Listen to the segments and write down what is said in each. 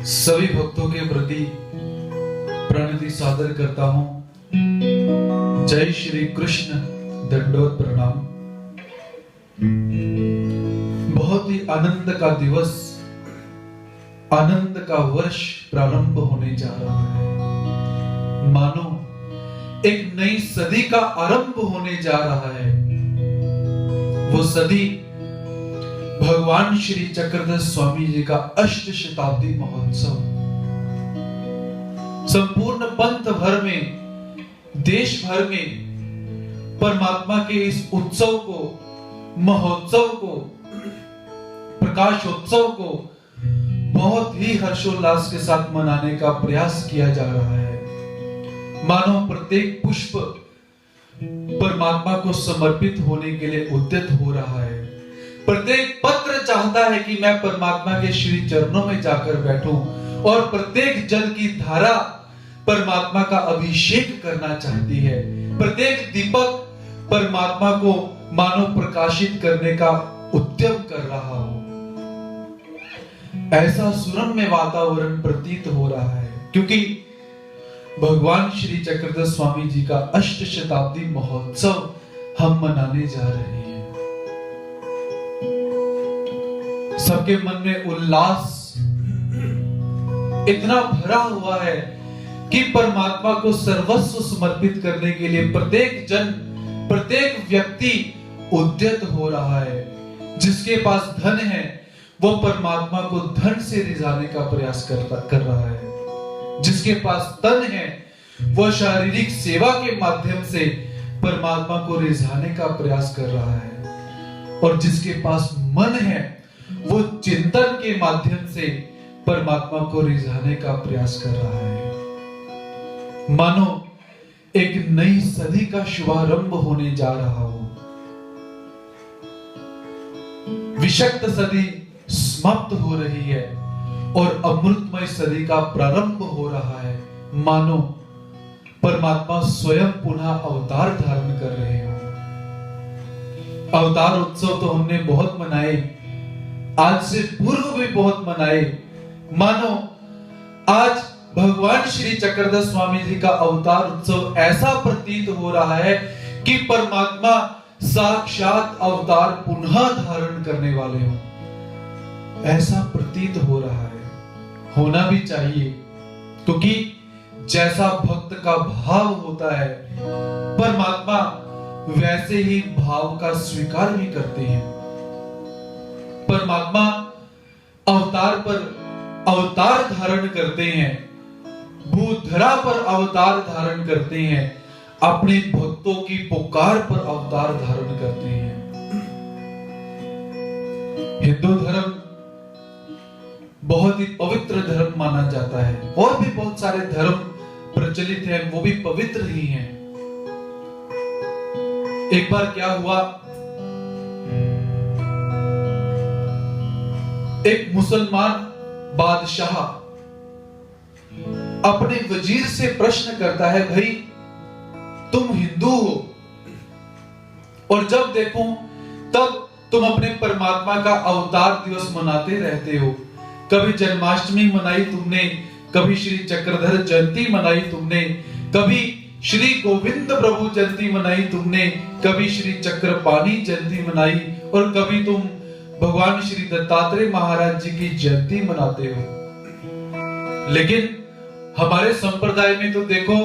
सभी भक्तों के प्रति प्रणति सादर करता हूं। जय श्री कृष्ण, दंडोत प्रणाम। बहुत ही आनंद का दिवस, आनंद का वर्ष प्रारंभ होने जा रहा है। मानो एक नई सदी का आरंभ होने जा रहा है। वो सदी भगवान श्री चक्रधर स्वामी जी का अष्ट शताब्दी महोत्सव। संपूर्ण पंथ भर में, देश भर में परमात्मा के इस उत्सव को, महोत्सव को, प्रकाशोत्सव को बहुत ही हर्षोल्लास के साथ मनाने का प्रयास किया जा रहा है। मानो प्रत्येक पुष्प परमात्मा को समर्पित होने के लिए उद्यत हो रहा है। प्रत्येक पत्र चाहता है कि मैं परमात्मा के श्री चरणों में जाकर बैठूं, और प्रत्येक जल की धारा परमात्मा का अभिषेक करना चाहती है। प्रत्येक दीपक परमात्मा को मानो प्रकाशित करने का उद्यम कर रहा हो। ऐसा सुरम्य वातावरण प्रतीत हो रहा है, क्योंकि भगवान श्री चक्रधर स्वामी जी का अष्ट शताब्दी महोत्सव हम मनाने जा रहे हैं। सबके मन में उल्लास इतना भरा हुआ है कि परमात्मा को सर्वस्व समर्पित करने के लिए प्रत्येक जन, प्रत्येक व्यक्ति उद्यत हो रहा है। जिसके पास धन है वो परमात्मा को धन से रिझाने का प्रयास कर रहा है। जिसके पास तन है वो शारीरिक सेवा के माध्यम से परमात्मा को रिझाने का प्रयास कर रहा है, और जिसके पास मन है वो चिंतन के माध्यम से परमात्मा को रिझाने का प्रयास कर रहा है। मानो एक नई सदी का शुभारंभ होने जा रहा हो। विषक्त सदी समाप्त हो रही है और अमृतमय सदी का प्रारंभ हो रहा है। मानो परमात्मा स्वयं पुनः अवतार धारण कर रहे हो। अवतार उत्सव तो हमने बहुत मनाए, आज से पूर्व भी बहुत मनाए। मानो आज भगवान श्री चक्रधर स्वामी जी का अवतार उत्सव ऐसा प्रतीत हो रहा है कि परमात्मा साक्षात अवतार पुनः धारण करने वाले हो। ऐसा प्रतीत हो रहा है, होना भी चाहिए, क्योंकि जैसा भक्त का भाव होता है परमात्मा वैसे ही भाव का स्वीकार भी करते हैं। परमात्मा अवतार पर अवतार धारण करते हैं, भूधरा पर अवतार धारण करते हैं, अपने भक्तों की पुकार पर अवतार धारण करते हैं। हिंदू धर्म बहुत ही पवित्र धर्म माना जाता है, और भी बहुत सारे धर्म प्रचलित हैं, वो भी पवित्र ही हैं। एक बार क्या हुआ, एक मुसलमान बादशाह अपने वजीर से प्रश्न करता है, भाई तुम हिंदू हो और जब देखो तब तुम अपने परमात्मा का अवतार दिवस मनाते रहते हो। कभी जन्माष्टमी मनाई तुमने, कभी श्री चक्रधर जयंती मनाई तुमने, कभी श्री गोविंद प्रभु जयंती मनाई तुमने, कभी श्री चक्रपाणी जयंती मनाई, और कभी तुम भगवान श्री दत्तात्रेय महाराज जी की जयंती मनाते हो। लेकिन हमारे संप्रदाय में तो देखो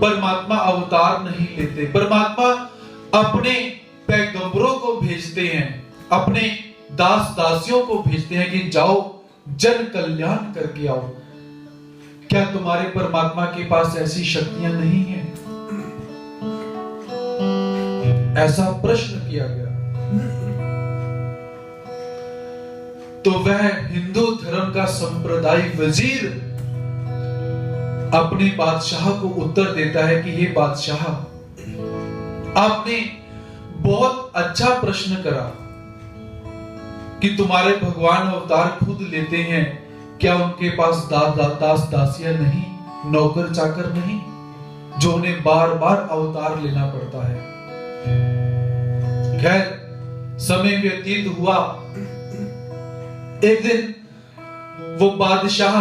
परमात्मा अवतार नहीं लेते। परमात्मा अपने पैगंबरों को भेजते हैं, अपने दास दासियों को भेजते हैं कि जाओ जन कल्याण करके आओ। क्या तुम्हारे परमात्मा के पास ऐसी शक्तियां नहीं हैं? ऐसा प्रश्न किया गया। तो वह हिंदू धर्म का संप्रदाय वजीर अपने बादशाह को उत्तर देता है कि ये बादशाह, आपने बहुत अच्छा प्रश्न करा कि तुम्हारे भगवान अवतार खुद लेते हैं, क्या उनके पास दास दासियां नहीं, नौकर चाकर नहीं, जो उन्हें बार बार अवतार लेना पड़ता है? खैर, समय व्यतीत हुआ। एक दिन वो बादशाह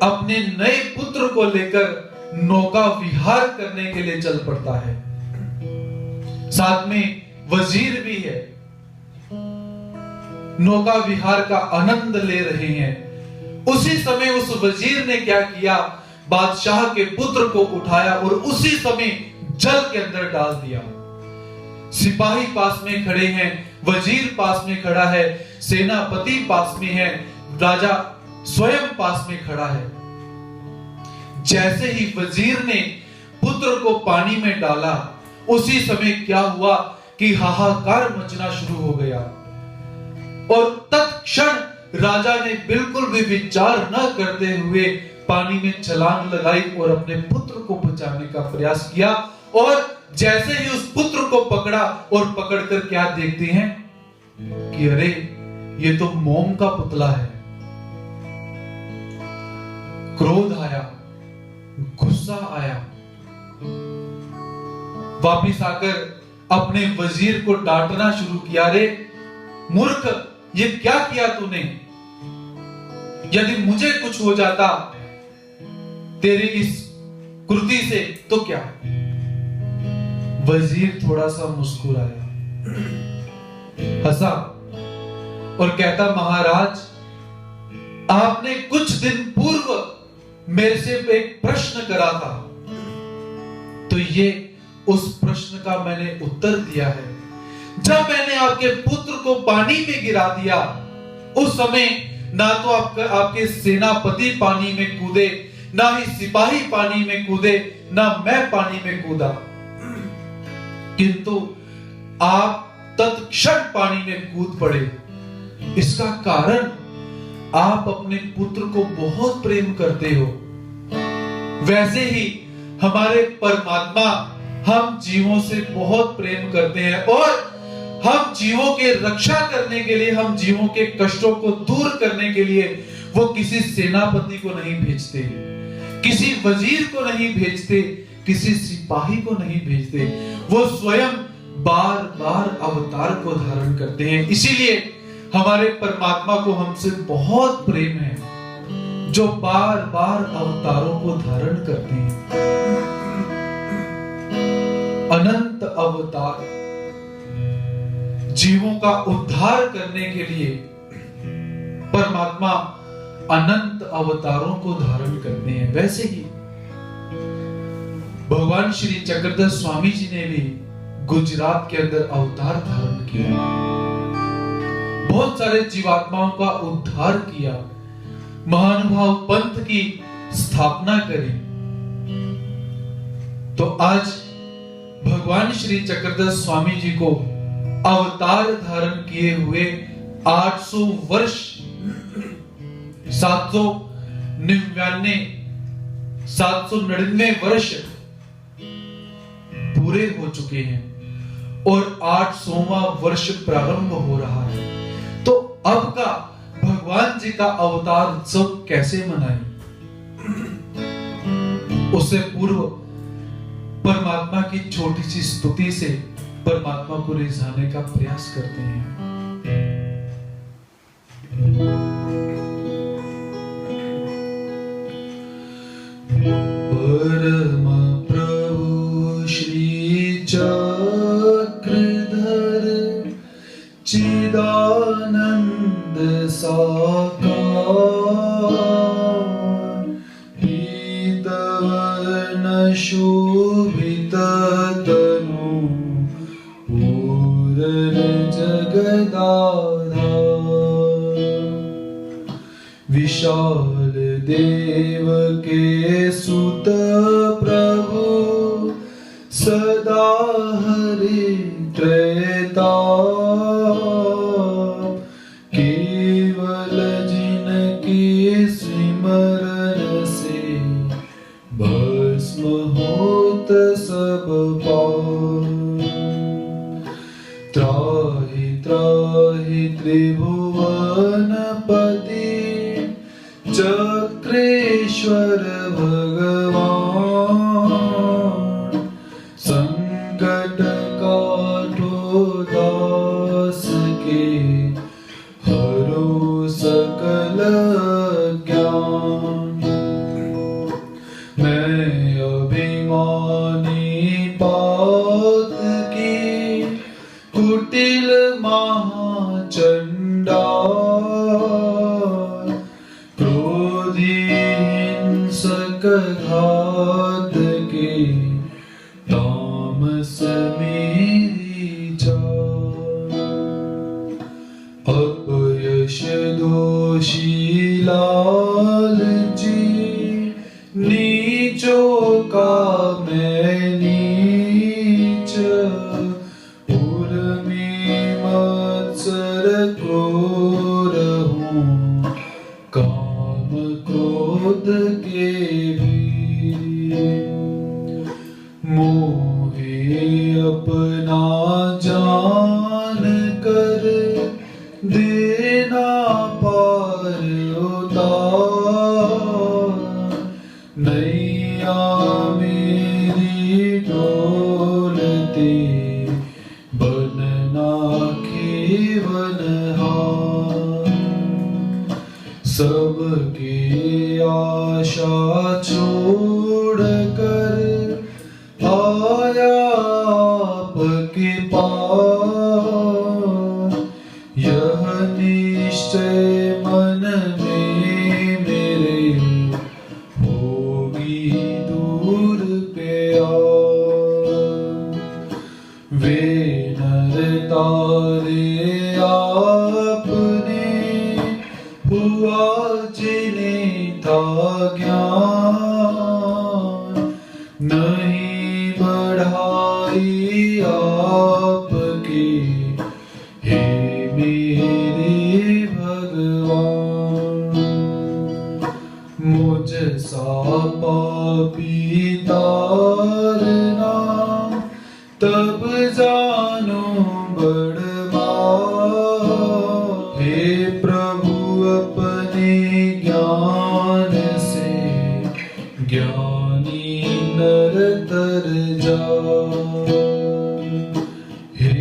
अपने नए पुत्र को लेकर नौका विहार करने के लिए चल पड़ता है। साथ में वजीर भी है, नौका विहार का आनंद ले रहे हैं। उसी समय उस वजीर ने क्या किया, बादशाह के पुत्र को उठाया और उसी समय जल के अंदर डाल दिया। सिपाही पास में खड़े हैं, वजीर पास में खड़ा है, सेनापति पास में है, राजा स्वयं पास में खड़ा है। जैसे ही वजीर ने पुत्र को पानी में डाला, उसी समय क्या हुआ कि हाहाकार मचना शुरू हो गया और तत्क्षण राजा ने बिल्कुल भी विचार न करते हुए पानी में छलांग लगाई और अपने पुत्र को बचाने का प्रयास किया। और जैसे ही उस पुत्र को पकड़ा और पकड़कर क्या देखते हैं कि अरे ये तो मोम का पुतला है। क्रोध आया, गुस्सा आया, वापिस आकर अपने वजीर को डांटना शुरू किया, रे मूर्ख, ये क्या किया तूने? यदि मुझे कुछ हो जाता तेरी इस कृति से तो क्या? वजीर थोड़ा सा मुस्कुराया, हंसा और कहता, महाराज, आपने कुछ दिन पूर्व मेरे से एक प्रश्न करा था, तो ये उस प्रश्न का मैंने उत्तर दिया है। जब मैंने आपके पुत्र को पानी में गिरा दिया, उस समय ना तो आपके सेनापति पानी में कूदे, ना ही सिपाही पानी में कूदे, ना मैं पानी में कूदा, किंतु आप तत्क्षण पानी में कूद पड़े। इसका कारण आप अपने पुत्र को बहुत प्रेम करते हो। वैसे ही हमारे परमात्मा हम जीवों से बहुत प्रेम करते हैं और हम जीवों के रक्षा करने के लिए, हम जीवों के कष्टों को दूर करने के लिए वो किसी सेनापति को नहीं भेजते, किसी वजीर को नहीं भेजते, किसी सिपाही को नहीं भेजते। वो स्वयं बार बार अवतार को धारण करते हैं। इसीलिए हमारे परमात्मा को हमसे बहुत प्रेम है, जो बार बार अवतारों को धारण करते हैं। अनंत अवतार जीवों का उद्धार करने के लिए परमात्मा अनंत अवतारों को धारण करते हैं। वैसे ही भगवान श्री चक्रधर स्वामी जी ने भी गुजरात के अंदर अवतार धारण किया, बहुत सारे जीवात्माओं का उद्धार किया, महानुभाव पंथ की स्थापना करी। तो आज भगवान श्री चक्रधर स्वामी जी को अवतार धारण किए हुए 800 वर्ष 799 वर्ष पूरे हो चुके हैं और 800वां वर्ष प्रारंभ हो रहा है। तो अब का भगवान जी का अवतार उत्सव कैसे मनाएं? उससे पूर्व परमात्मा की छोटी सी स्तुति से परमात्मा को रिझाने का प्रयास करते हैं। परम प्रभु श्री चक्रधर चिदानंद साकार, पीतवर्ण शोभित तनु पूर्ण जगदाधार, विशाल देव के सुत प्रभु सदा हरे त्रैताप, केवल जिनके सिमरन से भस्म होत सब पाप, त्राहि त्राहि त्रिभुवनपति चक्रेश्वर भगवान, संकट काटो दास के हरो सकल ज्ञान, चंडाल, क्रोधी हिंसक घात के, तामस मेरी चाल। अपयश दोषी लालची, नीचों का मैं नीच, उर्मी मत्सर क्रूर हूँ, काम क्रोध के वीर। मोहे अपना जान कर, देना पार उतार, नैया मेरी डोलते, बनना खेवनहार। सबके आशा छोड़ कर, आया आपके पास, यह निश्चय मन में मेरे, होगी दूर प्यार। वे नर तारे आपने, हुआ जिन्हें था ज्ञान, नहीं बढ़ाई आपकी, हे मेरे भगवान। मुझ सा पापी तारना, तब जानो बड़वार। हे प्रभु अपने ज्ञान से, ज्ञानी नर तर जाए। हे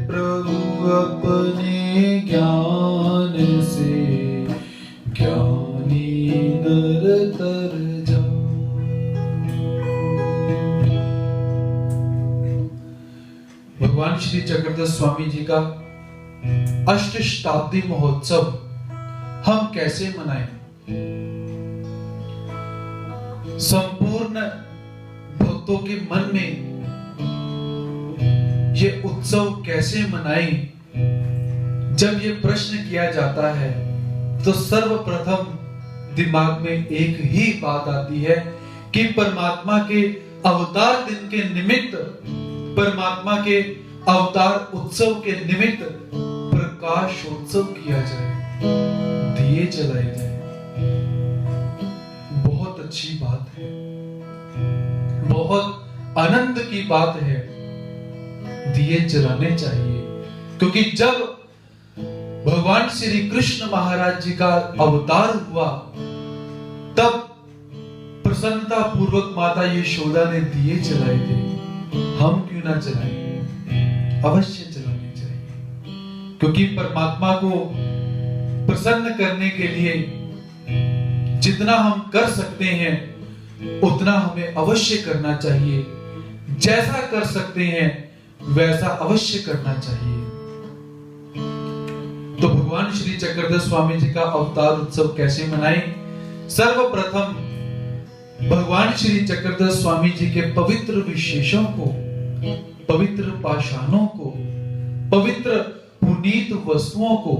प्रभु अपने ज्ञान से, ज्ञानी नर तर जाए। भगवान श्री चक्रधर स्वामी जी का अष्टशताब्दी महोत्सव हम कैसे मनाएं? संपूर्ण भक्तों के मन में ये उत्सव कैसे मनाएं? जब ये प्रश्न किया जाता है तो सर्वप्रथम दिमाग में एक ही बात आती है कि परमात्मा के अवतार दिन के निमित्त, परमात्मा के अवतार उत्सव के निमित्त प्रकाशोत्सव किया जाए, दिए जलाए जाए। बहुत अच्छी बात है, बहुत आनंद की बात है, दिए जलाने चाहिए। क्योंकि जब भगवान श्री कृष्ण महाराज जी का अवतार हुआ, तब प्रसन्नता पूर्वक माता यशोदा ने दिए जलाए थे। हम क्यों ना जलाएं? अवश्य जलाने चाहिए, क्योंकि परमात्मा को प्रसन्न करने के लिए जितना हम कर सकते हैं उतना हमें अवश्य करना चाहिए। जैसा कर सकते हैं वैसा अवश्य करना चाहिए। तो भगवान श्री चक्रधर स्वामी जी का अवतार उत्सव कैसे मनाएं? सर्वप्रथम भगवान श्री चक्रधर स्वामी जी के पवित्र विशेषों को, पवित्र पाषाणों को, पवित्र पुनीत वस्तुओं को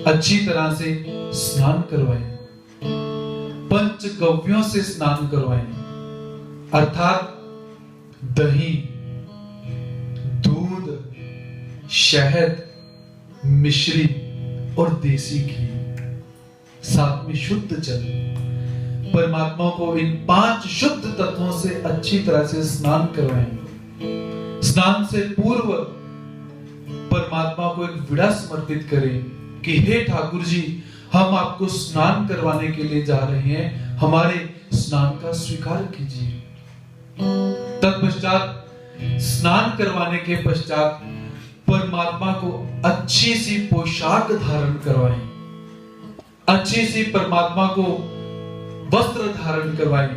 अच्छी तरह से स्नान करवाएं, पंचगव्यों से स्नान करवाएं, अर्थात दही, दूध, शहद, मिश्री और देसी घी, साथ में शुद्ध जल। परमात्मा को इन 5 शुद्ध तत्वों से अच्छी तरह से स्नान करवाएं। स्नान से पूर्व परमात्मा को एक विड़ा समर्पित करें कि हे ठाकुर जी, हम आपको स्नान करवाने के लिए जा रहे हैं, हमारे स्नान का स्वीकार कीजिए। तत्पश्चात स्नान करवाने के पश्चात परमात्मा को अच्छी सी पोशाक धारण करवाएं, अच्छी सी परमात्मा को वस्त्र धारण करवाएं,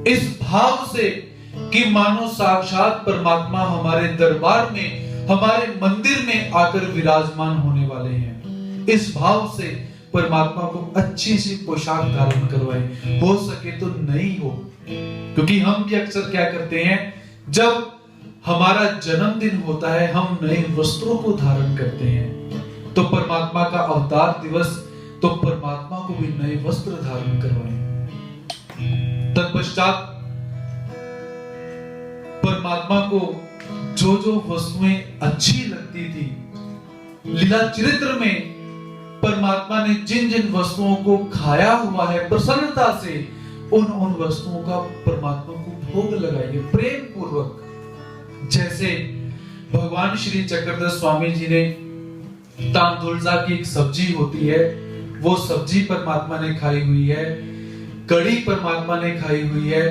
इस भाव से कि मानो साक्षात परमात्मा हमारे दरबार में हमारे मंदिर में आकर विराजमान होने वाले हैं। इस भाव से परमात्मा को अच्छी सी पोशाक धारण करवाएं, हो सके तो नई हो, क्योंकि हम भी अक्सर क्या करते हैं, जब हमारा जन्मदिन होता है हम नए वस्त्रों को धारण करते हैं। तो परमात्मा का अवतार दिवस, तो परमात्मा को भी नए वस्त्र धारण करवाएं। तत्पश्चात परमात्मा को जो जो वस्तुएं अच्छी लगती थी, लीला चरित्र में परमात्मा ने जिन जिन वस्तुओं को खाया हुआ है प्रसन्नता से, उन वस्तुओं का परमात्मा को भोग लगाइए प्रेम पूर्वक। जैसे भगवान श्री चक्रधर स्वामी जी ने तांदुलजा की एक सब्जी होती है, वो सब्जी परमात्मा ने खाई हुई है, कड़ी परमात्मा ने खाई हुई है,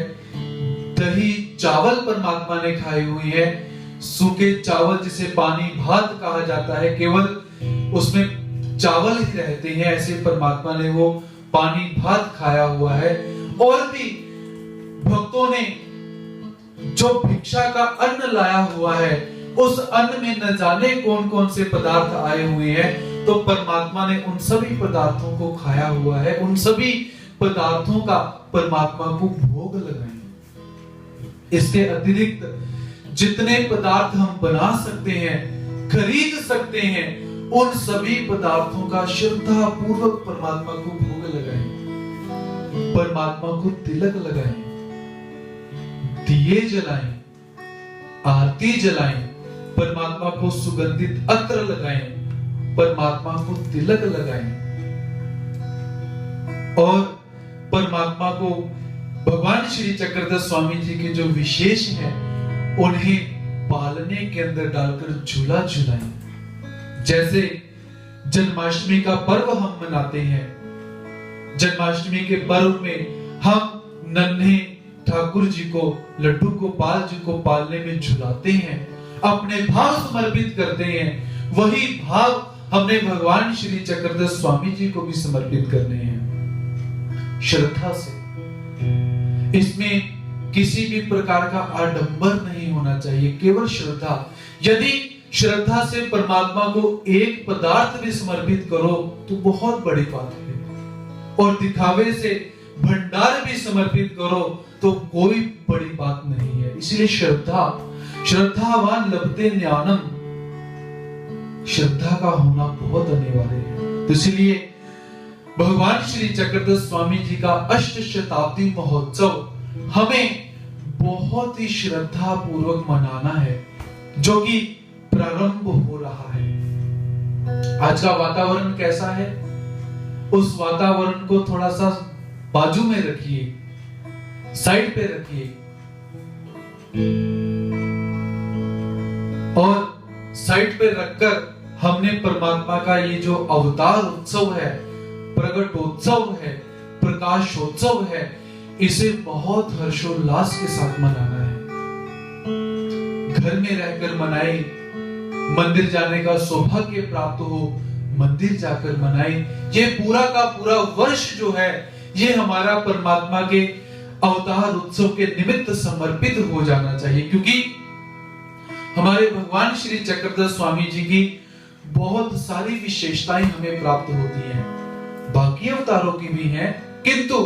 दही चावल परमात्मा ने खाई हुई है, सूखे चावल जिसे पानी भात कहा जाता है, केवल उसमें चावल ही रहते हैं, ऐसे परमात्मा ने वो पानी भात खाया हुआ है। और भी भक्तों ने जो भिक्षा का अन्न लाया हुआ है, उस अन्न में न जाने कौन कौन से पदार्थ आए हुए हैं, तो परमात्मा ने उन सभी पदार्थों को खाया हुआ है। उन सभी पदार्थों का परमात्मा को भोग लगाएं। इसके अतिरिक्त जितने पदार्थ हम बना सकते हैं, खरीद सकते हैं, उन सभी पदार्थों का श्रद्धा पूर्वक परमात्मा को भोग लगाएं, परमात्मा को तिलक लगाएं, दिए जलाएं, आरती जलाएं, परमात्मा को सुगंधित अत्र लगाएं, परमात्मा को तिलक लगाएं। और परमात्मा को भगवान श्री चक्रधर स्वामी जी के जो विशेष हैं, उन्हें पालने के अंदर डालकर झूला झुलाएं। जैसे जन्माष्टमी का पर्व हम मनाते हैं, जन्माष्टमी के पर्व में हम नन्हे ठाकुर जी को, लड्डू गोपाल जी को पालने में झुलाते हैं, अपने भाव समर्पित करते हैं। वही भाव हमने भगवान श्री चक्रधर स्वामी जी को भी समर्पित करने हैं, श्रद्धा से। इसमें किसी भी प्रकार का आडंबर नहीं होना चाहिए, केवल श्रद्धा। यदि श्रद्धा से परमात्मा को एक पदार्थ भी समर्पित करो तो बहुत बड़ी बात है, और दिखावे से भंडार भी समर्पित करो तो कोई बड़ी बात नहीं है। इसलिए श्रद्धावान लभते ज्ञानम, श्रद्धा का होना बहुत अनिवार्य है। तो इसलिए भगवान श्री चक्रधर स्वामी जी का अष्ट शताब्दी महोत्सव हमें बहुत ही श्रद्धा पूर्वक मनाना है, जो कि प्रारंभ हो रहा है। आज का वातावरण कैसा है, उस वातावरण को थोड़ा सा बाजू में रखिए, साइड पे रखिए, और साइड पे रखकर हमने परमात्मा का ये जो अवतार उत्सव है, प्रगटोत्सव है, प्रकाशोत्सव है, इसे बहुत हर्षोल्लास के साथ मनाना है। घर में रहकर मनाए, मंदिर जाने का सौभाग्य प्राप्त हो, मंदिर जाकर मनाए। ये पूरा का पूरा वर्ष जो है, ये हमारा परमात्मा के अवतार उत्सव के निमित्त समर्पित हो जाना चाहिए, क्योंकि हमारे भगवान श्री चक्रधर स्वामी जी की बहुत सारी विशेषताएं हमें प्राप्त होती हैं, बाकी अवतारों की भी हैं, किंतु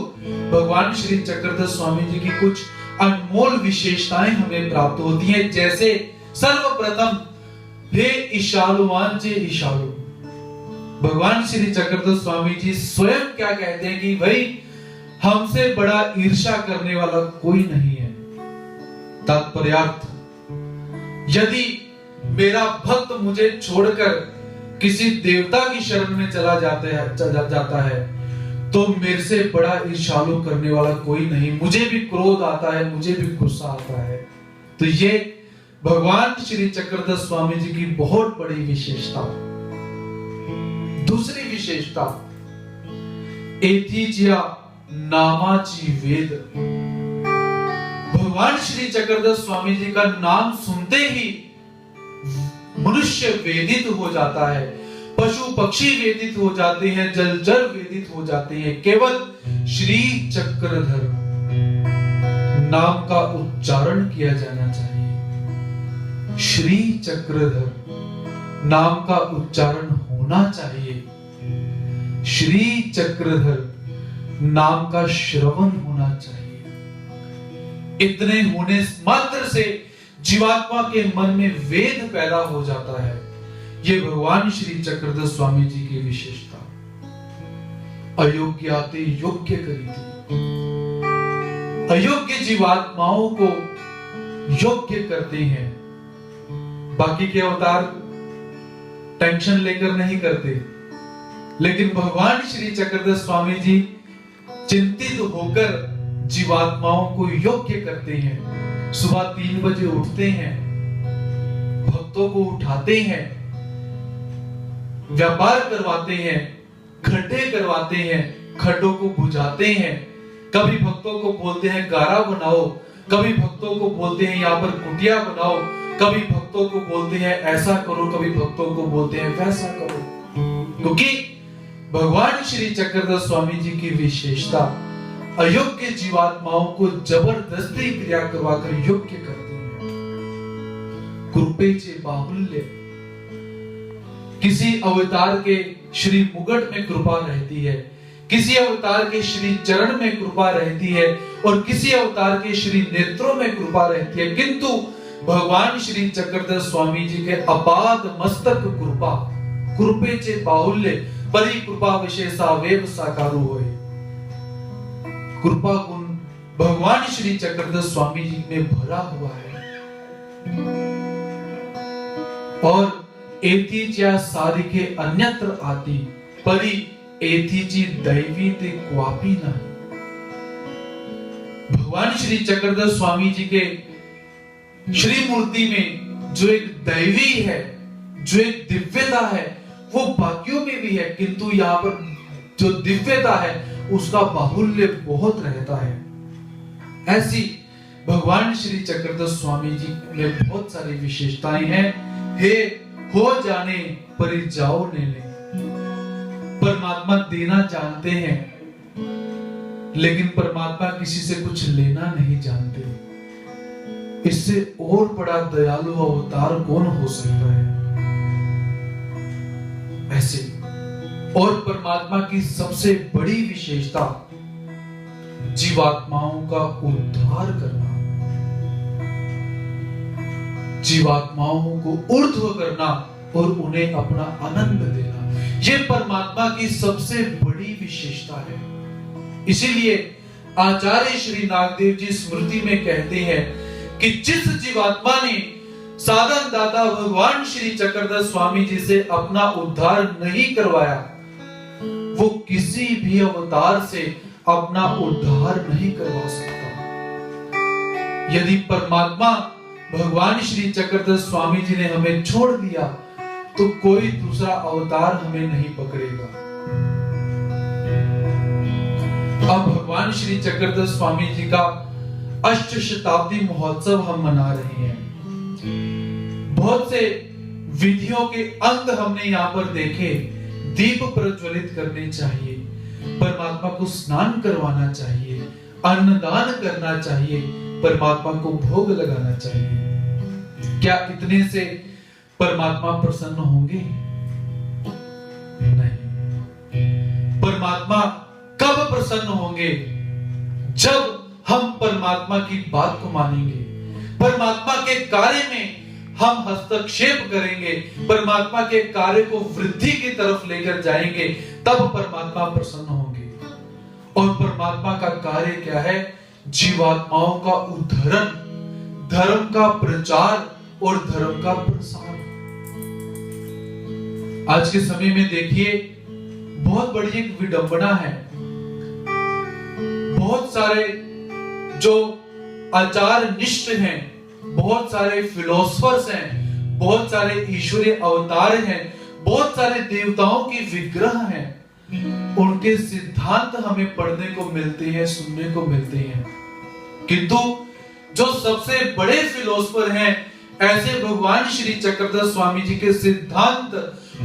भगवान श्री चक्रधर स्वामी जी की कुछ अनमोल विशेषताएं हमें प्राप्त होती हैं। जैसे सर्वप्रथम, हे ईशालुवान चे ईशालु, भगवान श्री चक्रधर स्वामी जी स्वयं क्या कहते हैं कि भाई हमसे बड़ा ईर्ष्या करने वाला कोई नहीं है। तात्पर्यार्थ, यदि मेरा भक्त मुझे छोड़कर किसी देवता की शरण में चला जाता है तो मेरे से बड़ा ईर्ष्यालु करने वाला कोई नहीं। मुझे भी क्रोध आता है, मुझे भी गुस्सा आता है। तो ये भगवान श्री चक्रधर स्वामी जी की बहुत बड़ी विशेषता। दूसरी विशेषता, एथीजिया नामाची वेद। भगवान श्री चक्रधर स्वामी जी का नाम सुनते ही मनुष्य वेदित हो जाता है, पशु पक्षी वेदित हो जाते हैं, जलचर वेदित हो जाते हैं। केवल श्री चक्रधर नाम का उच्चारण किया जाना चाहिए। श्री चक्रधर नाम का उच्चारण होना चाहिए, श्री चक्रधर नाम का श्रवण होना चाहिए। इतने होने मात्र से जीवात्मा के मन में वेद पैदा हो जाता है। ये भगवान श्री चक्रधर स्वामी जी की विशेषता। अयोग्य आते योग्य करी थी, अयोग्य जीवात्माओं को योग्य करते हैं। बाकी के अवतार टेंशन लेकर नहीं करते, लेकिन भगवान श्री चक्रधर स्वामी जी चिंतित होकर जीवात्माओं को योग्य करते हैं। सुबह 3 बजे उठते हैं, भक्तों को उठाते हैं, व्यापार करवाते हैं, खड्डे करवाते हैं, खड्डों को बुझाते हैं। कभी भक्तों को बोलते हैं गारा बनाओ, कभी भक्तों को बोलते हैं यहाँ पर कुटिया बनाओ, कभी भक्तों को बोलते हैं ऐसा करो, कभी भक्तों को बोलते हैं वैसा करो। क्योंकि भगवान श्री चक्रधर स्वामी जी की विशेषता अयोग्य जीवात्माओं को जबरदस्ती क्रिया करवाकर योग्य करते हैं। कृपेचे बाहुल्य, किसी अवतार के श्री मुकुट में कृपा रहती है, किसी अवतार के श्री चरण में कृपा रहती है, और किसी अवतार के श्री नेत्रों में कृपा रहती है। किंतु भगवान श्री चक्रधर स्वामी जी के अपाद मस्तक कृपा, कृपेचे बाहुल्य परि कृपा विशेषा वेव साकारू होए। कृपा गुण भगवान श्री चक्रधर स्वामी जी में भरा हुआ है। और एथीच्या सारिके अन्यत्र आती परी एथीची दैवी ते क्वापी नहीं। भगवान श्री चक्रधर स्वामी जी के श्री मूर्ति में जो एक दैवी है, जो एक दिव्यता है, वो बाकियों में भी है, किंतु यहाँ पर जो दिव्यता है उसका बाहुल्य बहुत रहता है। ऐसी भगवान श्री चक्रधर स्वामी जी में बहुत सारी विशेषताएं हैं। हे हो जाने परि जाओ ले ले, परमात्मा देना जानते हैं, लेकिन परमात्मा किसी से कुछ लेना नहीं जानते। इससे और बड़ा दयालु अवतार कौन हो सकता है? ऐसे और परमात्मा की सबसे बड़ी विशेषता जीवात्माओं का उद्धार करना, जीवात्माओं को ऊर्ध्व करना और उन्हें अपना आनंद देना। यह परमात्मा की सबसे बड़ी विशेषता है। इसीलिए आचार्य श्री नागदेव जी स्मृति में कहते हैं कि जिस जीवात्मा ने साधन दाता भगवान श्री चक्रधर स्वामी जी से अपना उद्धार नहीं करवाया, वो किसी भी अवतार से अपना उद्धार नहीं करवा सकता। यदि परमात्मा भगवान श्री चक्रधर स्वामी जी ने हमें छोड़ दिया तो कोई दूसरा अवतार हमें नहीं पकड़ेगा। अब भगवान श्री चक्रधर स्वामी जी का अष्ट शताब्दी महोत्सव हम मना रहे हैं। बहुत से विधियों के अंग हमने यहाँ पर देखे। दीप प्रज्वलित करने चाहिए, परमात्मा को स्नान करवाना चाहिए, अन्नदान करना चाहिए, परमात्मा को भोग लगाना चाहिए। क्या इतने से परमात्मा प्रसन्न होंगे? नहीं। परमात्मा कब प्रसन्न होंगे? जब हम परमात्मा की बात को मानेंगे, परमात्मा के कार्य में हम हस्तक्षेप करेंगे, परमात्मा के कार्य को वृद्धि की तरफ लेकर जाएंगे, तब परमात्मा प्रसन्न होंगे। और परमात्मा का कार्य क्या है? जीवात्माओं का उद्धरण, धर्म का प्रचार और धर्म का प्रसार। आज के समय में देखिए, बहुत बड़ी एक विडंबना है। बहुत सारे जो आचार निष्ठ हैं, बहुत सारे फिलोसफर्स हैं, बहुत सारे ईश्वरीय अवतार हैं, बहुत सारे देवताओं की विग्रह हैं, उनके सिद्धांत हमें पढ़ने को मिलते हैं, सुनने को मिलते हैं। किंतु जो सबसे बड़े फिलोसफर हैं, ऐसे भगवान श्री चक्रधर स्वामी जी के सिद्धांत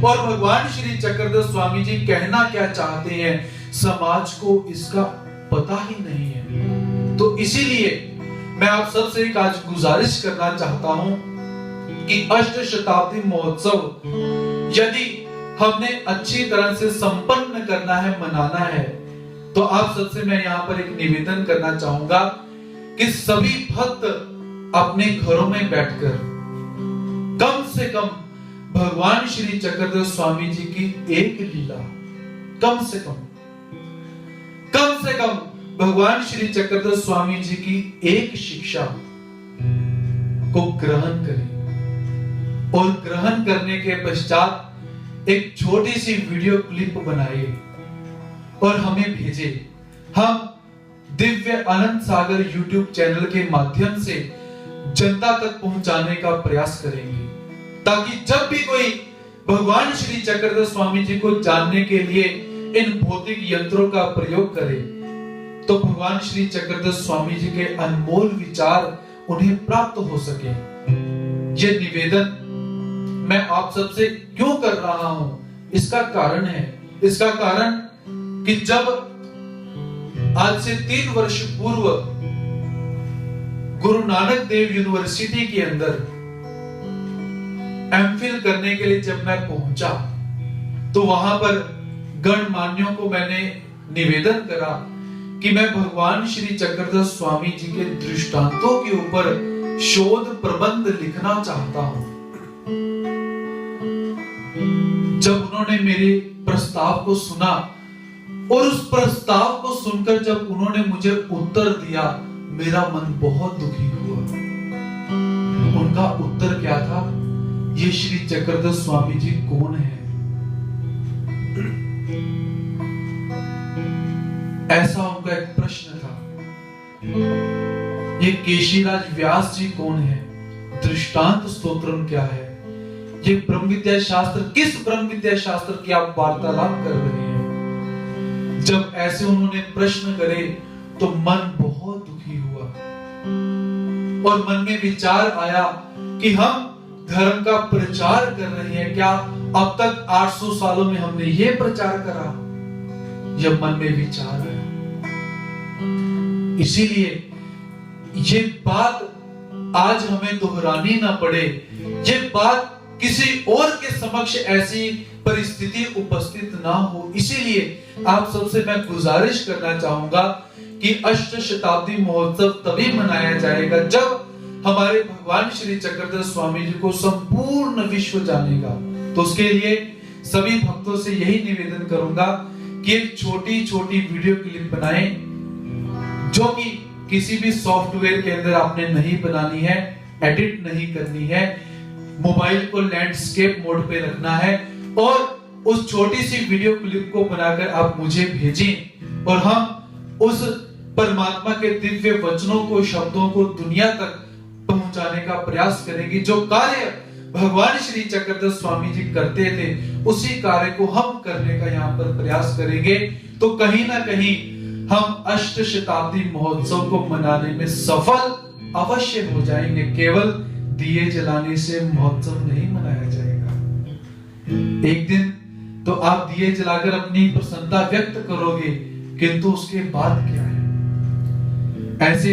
और भगवान श्री चक्रधर स्वामी जी कहना क्या चाहते हैं, समाज को इसका पता ही नहीं है। तो इसीलिए मैं आप सबसे एक आज गुजारिश करना चाहता हूं कि अष्ट शताब्दी महोत्सव यदि हमने अच्छी तरह से संपन्न करना है, मनाना है, तो आप सबसे मैं यहाँ पर एक निवेदन करना चाहूंगा कि सभी भक्त अपने घरों में बैठकर कम से कम भगवान श्री चक्रधर स्वामी जी की एक लीला, कम से कम भगवान श्री चक्रधर स्वामी जी की एक शिक्षा को ग्रहण करें और ग्रहण करने के पश्चात एक छोटी सी वीडियो क्लिप बनाइए और हमें भेजे। हम दिव्य अनंत सागर यूट्यूब चैनल के माध्यम से जनता तक पहुंचाने का प्रयास करेंगे, ताकि जब भी कोई भगवान श्री चक्रधर स्वामी जी को जानने के लिए इन भौतिक यंत्रों का प्रयोग करे, तो भगवान श्री चक्रधर स्वामी जी के अनमोल विचार उन्हें प्राप्त हो सके। यह निवेदन मैं आप सबसे क्यों कर रहा हूं, इसका कारण है, इसका कारण कि जब आज से 3 वर्ष पूर्व गुरु नानक देव यूनिवर्सिटी के अंदर एमफिल करने के लिए जब मैं पहुंचा, तो वहां पर गणमान्यों को मैंने निवेदन करा कि मैं भगवान श्री चक्रधर स्वामी जी के दृष्टांतों के ऊपर शोध प्रबंध लिखना चाहता हूं। जब उन्होंने मेरे प्रस्ताव को सुना और उस प्रस्ताव को सुनकर जब उन्होंने मुझे उत्तर दिया, मेरा मन बहुत दुखी हुआ। उनका उत्तर क्या था? ये श्री चक्रधर स्वामी जी कौन है? ऐसा उनका एक प्रश्न था। ये केशीराज व्यास जी कौन है? दृष्टांत स्तोत्रम क्या है? ये ब्रह्म विद्या शास्त्र, किस ब्रह्म विद्या शास्त्र की आप वार्तालाप कर रहे हैं? जब ऐसे उन्होंने प्रश्न करे तो मन बहुत दुखी हुआ और मन में विचार आया कि हम धर्म का प्रचार कर रहे हैं क्या? अब तक 800 सालों में हमने ये प्रचार करा? जब मन में विचार आया, इसीलिए ये बात आज हमें दोहरानी ना पड़े, ये बात किसी और के समक्ष ऐसी परिस्थिति उपस्थित ना हो, इसीलिए आप सबसे मैं गुजारिश करना चाहूंगा कि अष्ट शताब्दी महोत्सव तभी मनाया जाएगा जब हमारे भगवान श्री चक्रधर स्वामी जी को संपूर्ण विश्व जानेगा। तो उसके लिए सभी भक्तों से यही निवेदन करूंगा कि एक छोटी छोटी वीडियो क्लिप बनाएं, जो कि किसी भी सॉफ्टवेयर के अंदर आपने नहीं बनानी है, एडिट नहीं करनी है, मोबाइल को लैंडस्केप मोड पे रखना है और उस छोटी सी वीडियो क्लिप को बनाकर आप मुझे भेजें और हम उस परमात्मा के दिव्य वचनों को, शब्दों को दुनिया तक पहुंचाने का प्रयास करेंगे। जो कार्य भगवान श्री चक्रधर स्वामी जी करते थे, उसी कार्य को हम करने का यहाँ पर प्रयास करेंगे, तो कहीं ना कहीं हम अष्ट शताब्दी महोत्सव को मनाने में सफल अवश्य हो जाएंगे। केवल दिए जलाने से महोत्सव नहीं मनाया जाएगा। एक दिन तो आप दिए जलाकर अपनी प्रसन्नता व्यक्त करोगे, किंतु उसके बाद क्या है? ऐसे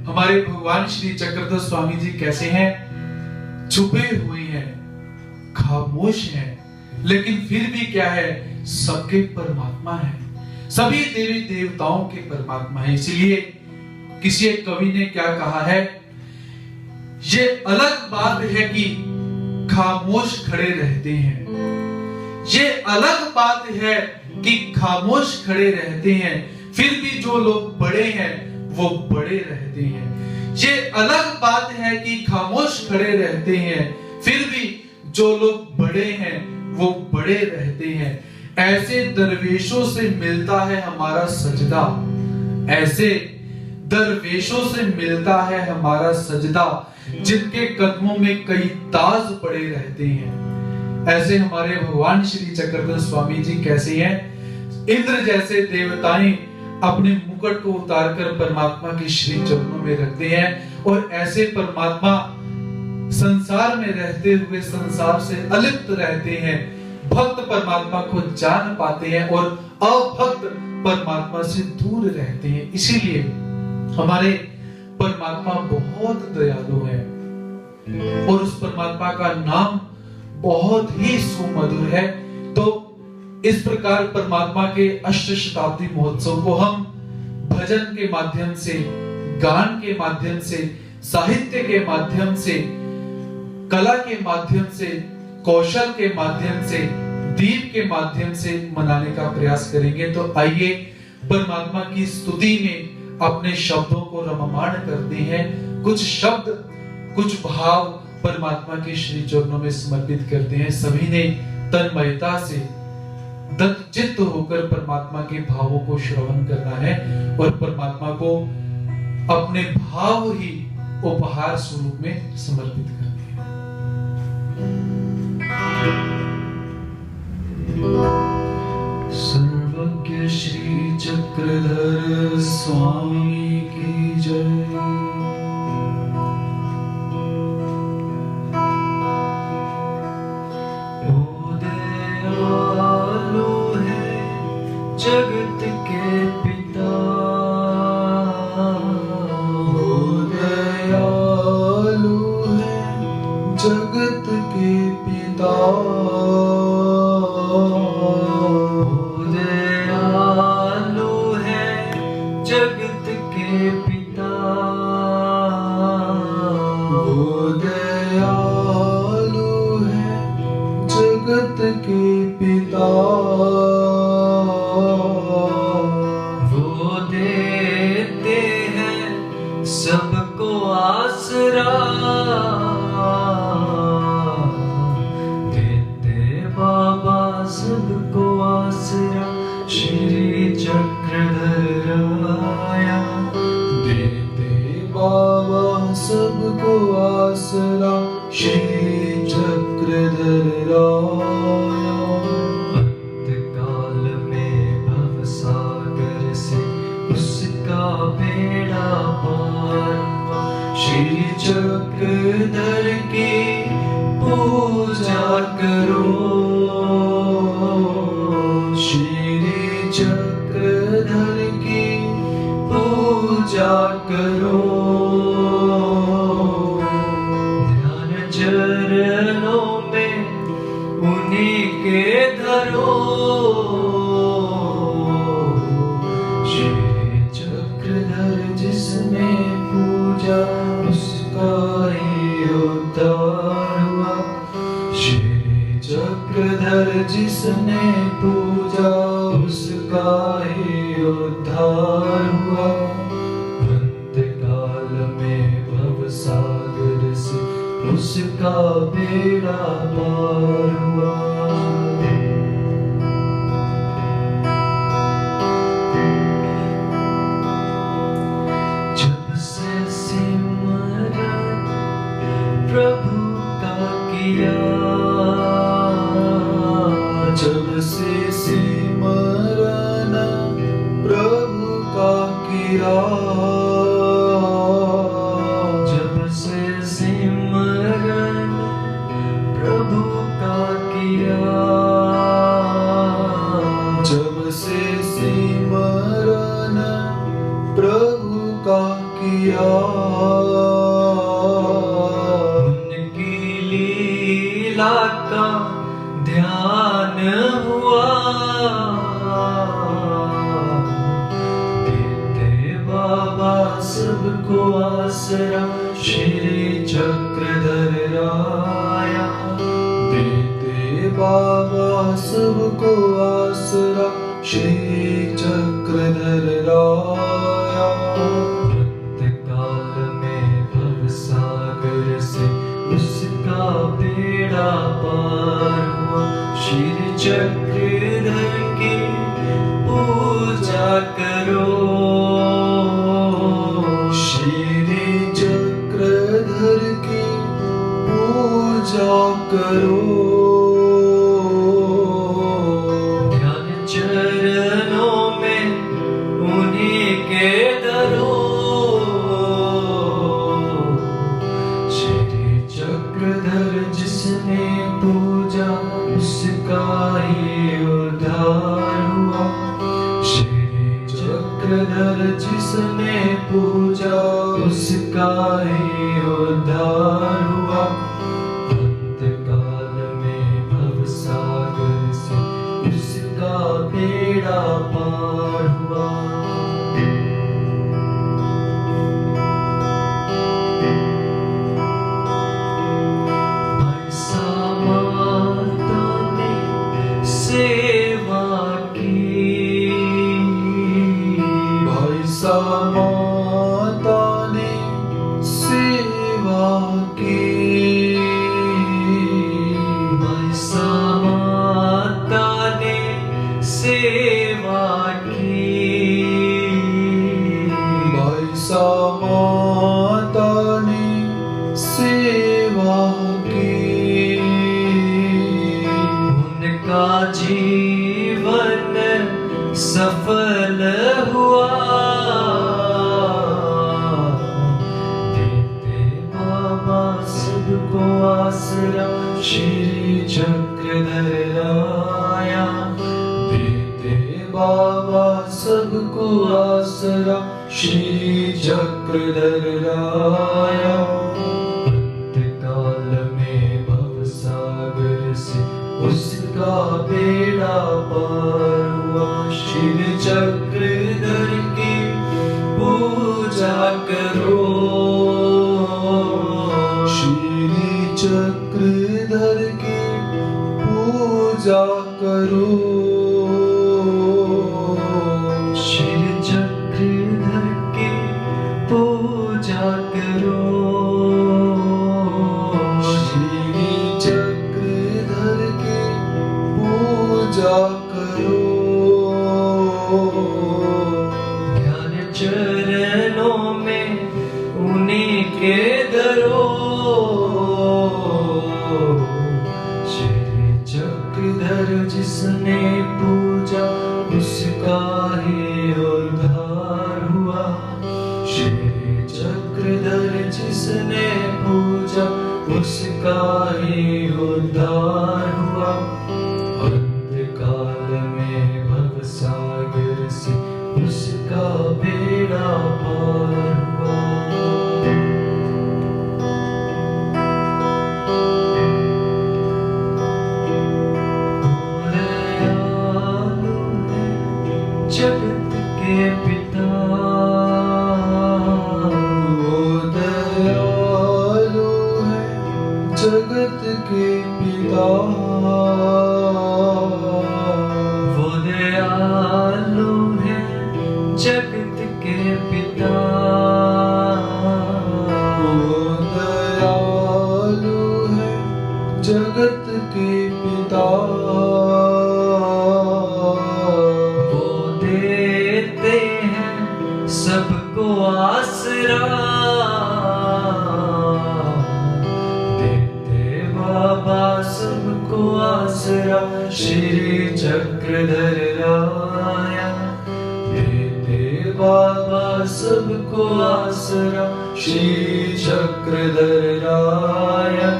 हमारे भगवान श्री चक्रधर स्वामी जी कैसे हैं? छुपे हुए हैं, खामोश हैं, लेकिन फिर भी क्या है? सबके परमात्मा है, सभी देवी देवताओं के परमात्मा है। इसलिए किसी एक कवि ने क्या कहा है? ये अलग बात है कि खामोश खड़े रहते हैं, ये अलग बात है कि खामोश खड़े रहते हैं, फिर भी जो लोग बड़े हैं वो बड़े रहते हैं। ये अलग बात है कि खामोश खड़े रहते हैं, फिर भी जो लोग बड़े हैं वो बड़े रहते हैं। ऐसे दरवेशों से मिलता है हमारा सजदा, ऐसे दरवेशों से मिलता है हमारा सजदा, जिनके कदमों में कई ताज पड़े रहते हैं। ऐसे हमारे भगवान श्री चक्रधर स्वामी जी कैसे हैं? इंद्र जैसे देवताएं अपने मुकुट को उतारकर परमात्मा के श्री चरणों में रखते हैं और ऐसे परमात्मा संसार में रहते हुए संसार से अलिप्त रहते हैं। भक्त परमात्मा को जान पाते हैं और अभक्त परमात्मा से दूर रहते हैं। इसीलिए हमारे परमात्मा बहुत दयालु है। और उस परमात्मा का नाम बहुत ही सुमधुर है। तो इस प्रकार परमात्मा के अष्ट शताब्दी महोत्सव को हम भजन के माध्यम से, गान के माध्यम से, साहित्य के माध्यम से, कला के माध्यम से, कौशल के माध्यम से, दीप के माध्यम से मनाने का प्रयास करेंगे। तो आइए परमात्मा की स्तुति में अपने शब्दों को रममाण करते हैं। कुछ शब्द, कुछ भाव परमात्मा के श्री चरणों में समर्पित करते हैं। सभी ने तन्मयता से दत्तचित्त होकर परमात्मा के भावों को श्रवण करना है और परमात्मा को अपने भाव ही उपहार स्वरूप में समर्पित करने हैं। सर्वज्ञ श्री चक्रधर स्वामी की जय। ओ दयालु है जगत के पिता, ओ दयालु है जगत के पिता, के पिता। वो देते हैं सबको आसरा, देते बाबा सबको आसरा, श्री चक्रधर आया। देते बाबा सबको आसरा, श्री चक्रधर आया। श्री चक्रधर की पूजा करो, श्री चक्रधर की पूजा करो। ध्यान चरणों में उन्हीं के धरो, श्री चक्रधर जिसने पूजा उसका ही उद्धार हुआ। श्री चक्रधर जिसने पूजा उसका ही उद्धार हुआ। अंतकाल में भवसागर से उसका बेड़ा पार हुआ। प्रभु का किया, जब से सिमरन प्रभु का किया, जब से सिमरन प्रभु का किया, जब से सिमरन प्रभु का किया। का ध्यान हुआ, देते बाबा सबको आसरा, श्री चक्रधर आया। देते बाबा सबको आसरा, श्री चक्रधर आया। अंतकाल में भवसागर से उसका बेड़ा पार हुआ। श्री चक्रधर की पूजा करो, श्री चक्रधर की पूजा करो। ध्यान चरणों में उन्हीं के धरो, चक्रधर जिसने पूजा उसका ही उद्धार हुआ। श्री चक्रधर जिसने पूजा उसका ही उद्धार हुआ। बेड़ा पार हुआ। सेवा की भाई माता ने सेवा की, भाई माता ने सेवा की, भाई माता ने सेवा की। उनका जीवन सफल हुआ, देते बाबा सबको आसरा, श्री चक्रधर लाया। देते बाबा सबको आसरा, श्री चक्रधर लाया। अंतकाल में भवसागर से उसका बेड़ा पार हुआ। श्री चक्रधर की पूजा करो, श्री चक्रधर की पूजा करो, श्री चक्रधर की पूजा करो, श्री चक्रधर की पूजा करो। ध्यान चरणों में उन्हीं के धरो, श्री चक्रधर जिसने पूजा उसका ही उद्धार हुआ। श्री चक्रधर जिसने पूजा उसका ही उद्धार हुआ। अंतकाल में भवसागर से उसका बेड़ा पार हुआ। दयालु है जगत के पिता, वो दयालु है जगत के पिता, वो दयालु है जगत के पिता, वो दयालु है जगत के पिता। वो देते हैं सबको आसरा, देते बाबा सबको आसरा, श्री चक्रधर लाया। देते बाबा सबको आसरा, श्री चक्रधर लाया।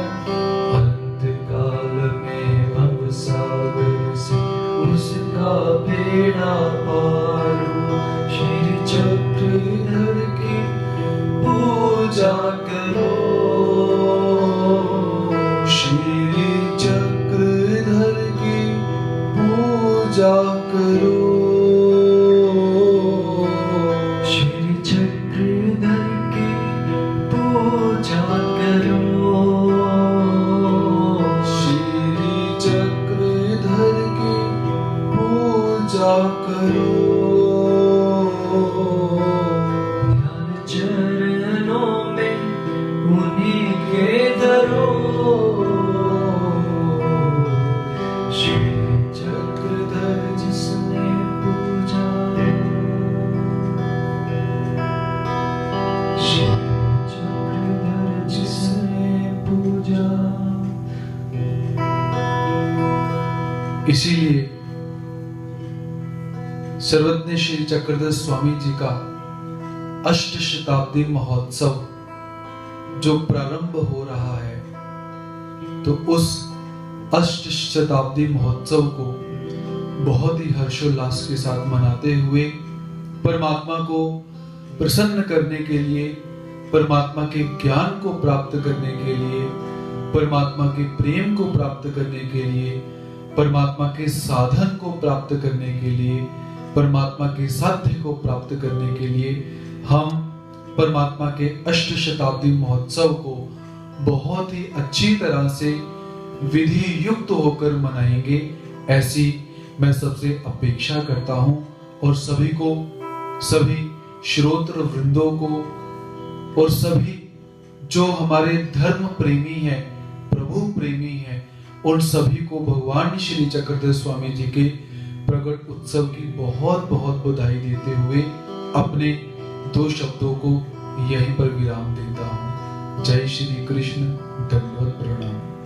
अंतकाल में भवसागर से उसका बेड़ा पार हुआ। श्री चक्रधर की पूजा करो, श्री चक्रधर की पूजा करो, श्री चक्रधर की पूजा करो, श्री चक्रधर की पूजा करो। ध्यान चरणों में उन्हीं के धरो, श्री चक्रधर जिसने पूजा, श्री चक्रधर जिसने पूजा। इसीलिए सर्वज्ञ श्री चक्रधर स्वामी जी का अष्ट शताब्दी महोत्सव जो प्रारंभ हो रहा है, तो उस अष्ट शताब्दी महोत्सव को बहुत ही हर्षोल्लास के साथ मनाते हुए परमात्मा को प्रसन्न करने के लिए, परमात्मा के ज्ञान को प्राप्त करने के लिए, परमात्मा के प्रेम को प्राप्त करने के लिए, परमात्मा के साधन को प्राप्त करने के लिए, परमात्मा के साध्य को प्राप्त करने के लिए हम परमात्मा के अष्ट शताब्दी महोत्सव को बहुत ही अच्छी तरह से विधि युक्त होकर मनाएंगे, ऐसी मैं सबसे अपेक्षा करता हूं। और सभी को, सभी श्रोत्र वृंदों को और सभी जो हमारे धर्म प्रेमी हैं, प्रभु प्रेमी हैं, उन सभी को भगवान श्री चक्रधर स्वामी जी के प्रकट उत्सव की बहुत बहुत बधाई देते हुए अपने 2 शब्दों को यहीं पर विराम देता हूं। जय श्री कृष्ण, दंडवत प्रणाम।